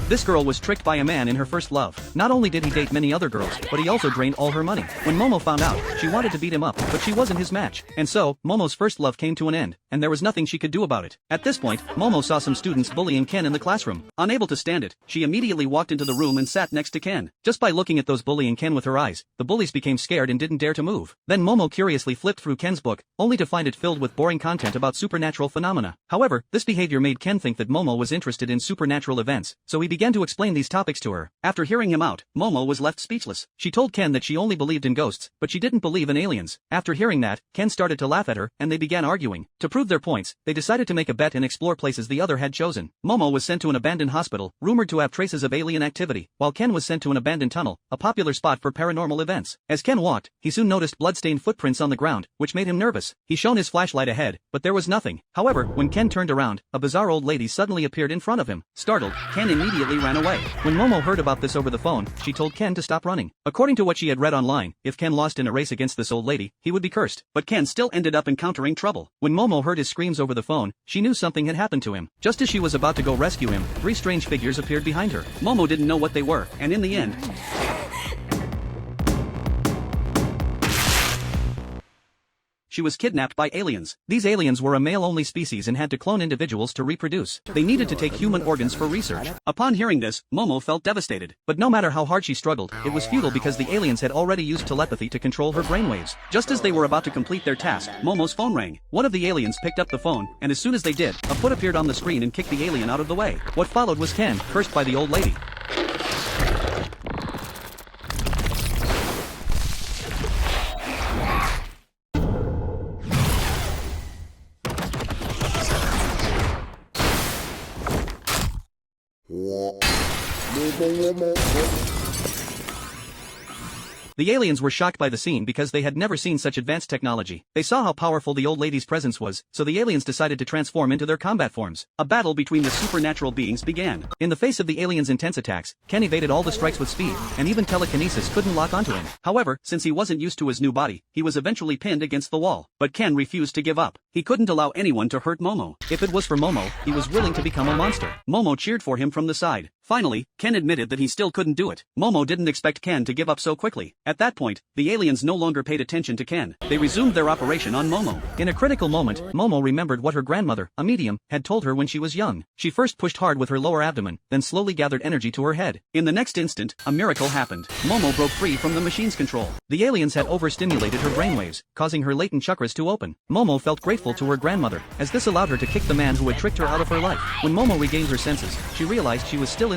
This girl was tricked by a man in her first love. Not only did he date many other girls, but he also drained all her money. When Momo found out, she wanted to beat him up, but she wasn't his match. And so, Momo's first love came to an end, and there was nothing she could do about it. At this point, Momo saw some students bullying Ken in the classroom. Unable to stand it, she immediately walked into the room and sat next to Ken. Just by looking at those bullying Ken with her eyes, the bullies became scared and didn't dare to move. Then Momo curiously flipped through Ken's book, only to find it filled with boring content about supernatural phenomena. However, this behavior made Ken think that Momo was interested in supernatural events, so he began to explain these topics to her. After hearing him out, Momo was left speechless. She told Ken that she only believed in ghosts, but she didn't believe in aliens. After hearing that, Ken started to laugh at her, and they began arguing. To prove their points, they decided to make a bet and explore places the other had chosen. Momo was sent to an abandoned hospital, rumored to have traces of alien activity, while Ken was sent to an abandoned tunnel, a popular spot for paranormal events. As Ken walked, he soon noticed bloodstained footprints on the ground, which made him nervous. He shone his flashlight ahead, but there was nothing. However, when Ken turned around, a bizarre old lady suddenly appeared in front of him. Startled, Ken immediately ran away. When Momo heard about this over the phone, she told Ken to stop running. According to what she had read online, if Ken lost in a race against this old lady, he would be cursed. But Ken still ended up encountering trouble. When Momo heard his screams over the phone, she knew something had happened to him. Just as she was about to go rescue him, three strange figures appeared behind her. Momo didn't know what they were, and in the end, she was kidnapped by aliens. These aliens were a male-only species and had to clone individuals to reproduce. They needed to take human organs for research. Upon hearing this, Momo felt devastated. But no matter how hard she struggled, it was futile because the aliens had already used telepathy to control her brainwaves. Just as they were about to complete their task, Momo's phone rang. One of the aliens picked up the phone, and as soon as they did, a foot appeared on the screen and kicked the alien out of the way. What followed was Ken, cursed by the old lady. The aliens were shocked by the scene because they had never seen such advanced technology. They saw how powerful the old lady's presence was, so the aliens decided to transform into their combat forms. A battle between the supernatural beings began. In the face of the aliens' intense attacks, Ken evaded all the strikes with speed, and even telekinesis couldn't lock onto him. However, since he wasn't used to his new body, he was eventually pinned against the wall. But Ken refused to give up. He couldn't allow anyone to hurt Momo. If it was for Momo, he was willing to become a monster. Momo cheered for him from the side. Finally, Ken admitted that he still couldn't do it. Momo didn't expect Ken to give up so quickly. At that point, the aliens no longer paid attention to Ken. They resumed their operation on Momo. In a critical moment, Momo remembered what her grandmother, a medium, had told her when she was young. She first pushed hard with her lower abdomen, then slowly gathered energy to her head. In the next instant, a miracle happened. Momo broke free from the machine's control. The aliens had overstimulated her brainwaves, causing her latent chakras to open. Momo felt grateful to her grandmother, as this allowed her to kick the man who had tricked her out of her life. When Momo regained her senses, she realized she was still